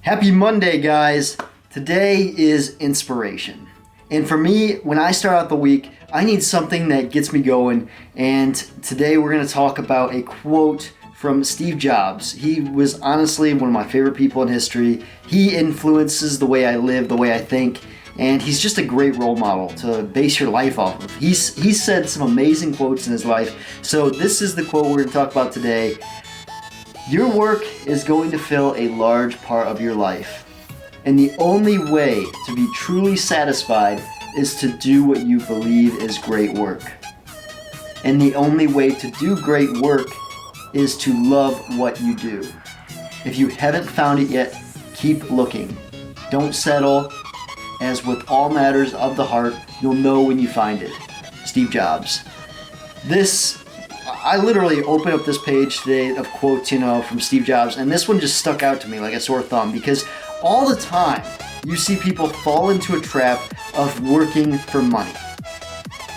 Happy Monday, guys. Today is inspiration. And for me, when I start out the week, I need something that gets me going. And today we're going to talk about a quote from Steve Jobs. He was honestly one of my favorite people in history. He influences the way I live, the way I think, and he's just a great role model to base your life off of. He's said some amazing quotes in his life. So this is the quote we're going to talk about today. Your work is going to fill a large part of your life, and the only way to be truly satisfied is to do what you believe is great work. And the only way to do great work is to love what you do. If you haven't found it yet, keep looking. Don't settle, as with all matters of the heart, you'll know when you find it. Steve Jobs. I literally opened up this page today of quotes, from Steve Jobs, and this one just stuck out to me like a sore thumb because all the time you see people fall into a trap of working for money.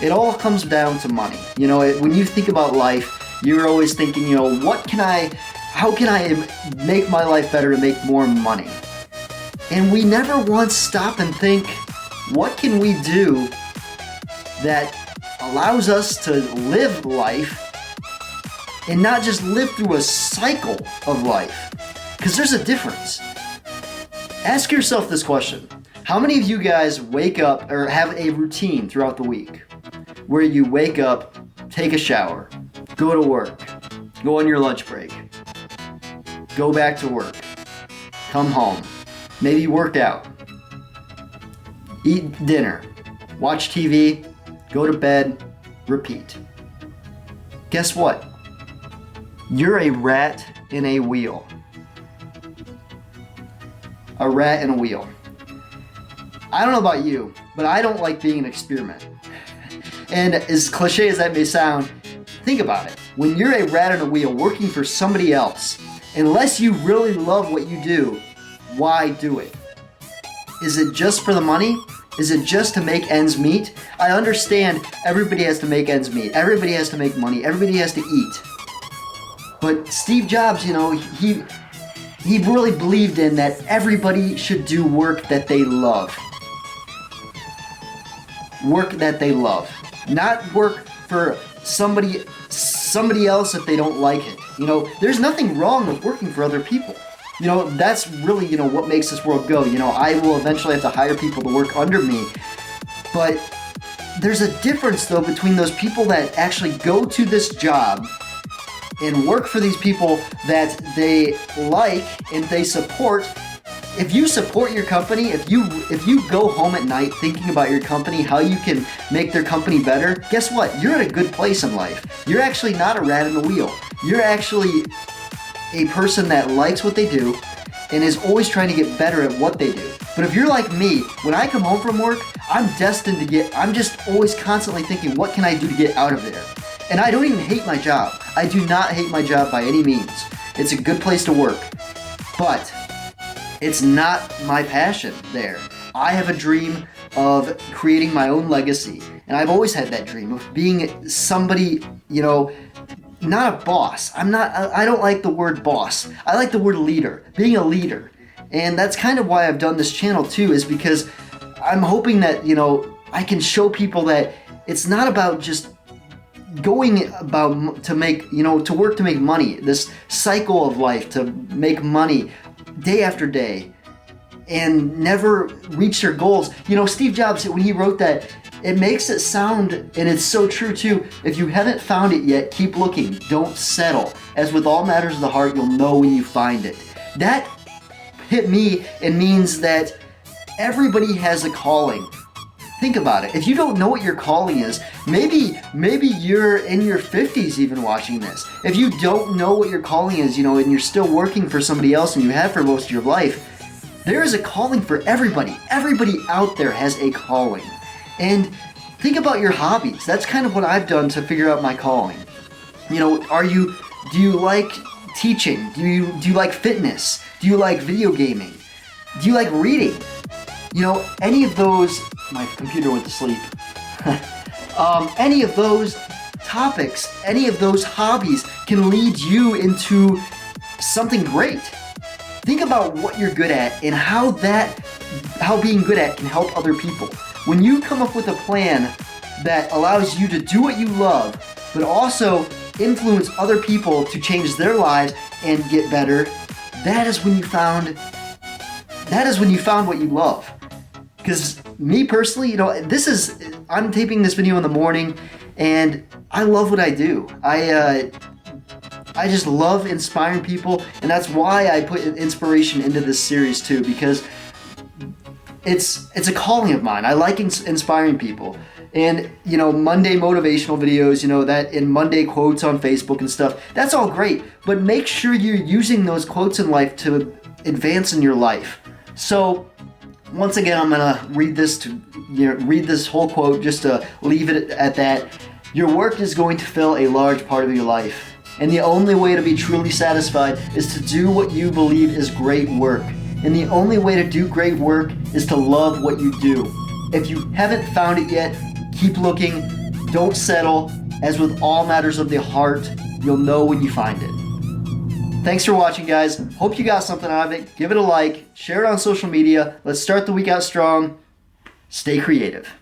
It all comes down to money. When you think about life, you're always thinking, how can I make my life better to make more money? And we never once stop and think, what can we do that allows us to live life and not just live through a cycle of life? Because there's a difference. Ask yourself this question. How many of you guys wake up or have a routine throughout the week where you wake up, take a shower, go to work, go on your lunch break, go back to work, come home, maybe work out, eat dinner, watch TV, go to bed, repeat? Guess what? You're a rat in a wheel. A rat in a wheel. I don't know about you, but I don't like being an experiment. And as cliche as that may sound, think about it. When you're a rat in a wheel working for somebody else, unless you really love what you do, why do it? Is it just for the money? Is it just to make ends meet? I understand everybody has to make ends meet. Everybody has to make money. Everybody has to eat. But Steve Jobs, he really believed in that everybody should do work that they love. Work that they love. Not work for somebody else if they don't like it. There's nothing wrong with working for other people. That's really, what makes this world go. I will eventually have to hire people to work under me. But there's a difference, though, between those people that actually go to this job and work for these people that they like and they support. If you support your company, if you go home at night thinking about your company, how you can make their company better, guess what? You're at a good place in life. You're actually not a rat in the wheel. You're actually a person that likes what they do and is always trying to get better at what they do. But if you're like me, when I come home from work, I'm just always constantly thinking, what can I do to get out of there? And I don't even hate my job. I do not hate my job by any means. It's a good place to work. But it's not my passion there. I have a dream of creating my own legacy. And I've always had that dream of being somebody, not a boss. I don't like the word boss. I like the word leader, being a leader. And that's kind of why I've done this channel too, is because I'm hoping that, I can show people that it's not about just going about to work to make money, this cycle of life to make money day after day and never reach their goals. Steve Jobs, when he wrote that, it makes it sound, and it's so true too, if you haven't found it yet, keep looking. Don't settle. As with all matters of the heart, you'll know when you find it. That hit me and means that everybody has a calling. Think about it. If you don't know what your calling is, maybe you're in your 50s even watching this. If you don't know what your calling is, and you're still working for somebody else and you have for most of your life, there is a calling for everybody. Everybody out there has a calling. And think about your hobbies. That's kind of what I've done to figure out my calling. Do you like teaching? Do you like fitness? Do you like video gaming? Do you like reading? Any of those, my computer went to sleep. Any of those topics, any of those hobbies can lead you into something great. Think about what you're good at and how being good at can help other people. When you come up with a plan that allows you to do what you love, but also influence other people to change their lives and get better, that is when you found what you love. Because me personally, I'm taping this video in the morning, and I love what I do. I just love inspiring people, and that's why I put inspiration into this series too, because it's a calling of mine. I like inspiring people. And, Monday motivational videos, and Monday quotes on Facebook and stuff, that's all great. But make sure you're using those quotes in life to advance in your life. So, once again, I'm going to read this whole quote just to leave it at that. Your work is going to fill a large part of your life. And the only way to be truly satisfied is to do what you believe is great work. And the only way to do great work is to love what you do. If you haven't found it yet, keep looking. Don't settle. As with all matters of the heart, you'll know when you find it. Thanks for watching, guys. Hope you got something out of it. Give it a like. Share it on social media. Let's start the week out strong. Stay creative.